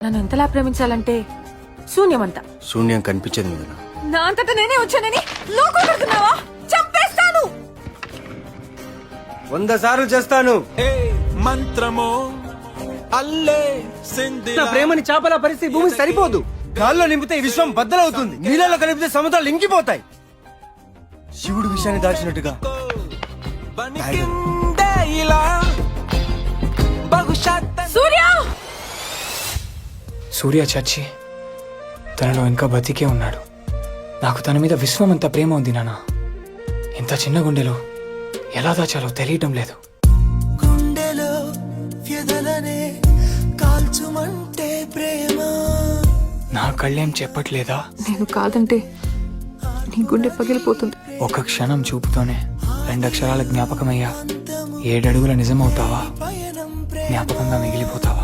నన్ను ఎంతలా ప్రేమించాలంటే శూన్యమంతా. శూన్యం కనిపించేది మీద నా అంతటా నేనే వచ్చానని లోకం పెడుతున్నావా? చంపేస్తాను. 100 సార్లు చేస్తాను. మంత్రమో అల్లే నా ప్రేమని చాపల పరిస్థితి భూమి సరిపోదు. గాల్లో నింపితే ఈ విశ్వం బద్దలవుతుంది. నీళ్ళలో కలిపితే సముద్రాలు ఇంకిపోతాయి. శివుడు విషయాన్ని దాచినట్టుగా సూర్య సూర్య చచ్చి తనలో ఇంకా బతికే ఉన్నాడు. నాకు తన మీద విశ్వమంత ప్రేమ ఉంది నాన్న. ఇంత చిన్న గుండెలో ఎలా దాచాలో తెలియటం లేదు. గుండెలో వ్యధలనే కాల్చుమంటే ప్రేమ. నా కళ్ళేం చెప్పట్లేదా? నేను కాదంటే నీ గుండె పగిలిపోతుంది. ఒక క్షణం చూపుతోనే 2 అక్షరాల జ్ఞాపకమయ్యా 7 అడుగుల నిజమవుతావా? జ్ఞాపకంగా మిగిలిపోతావా?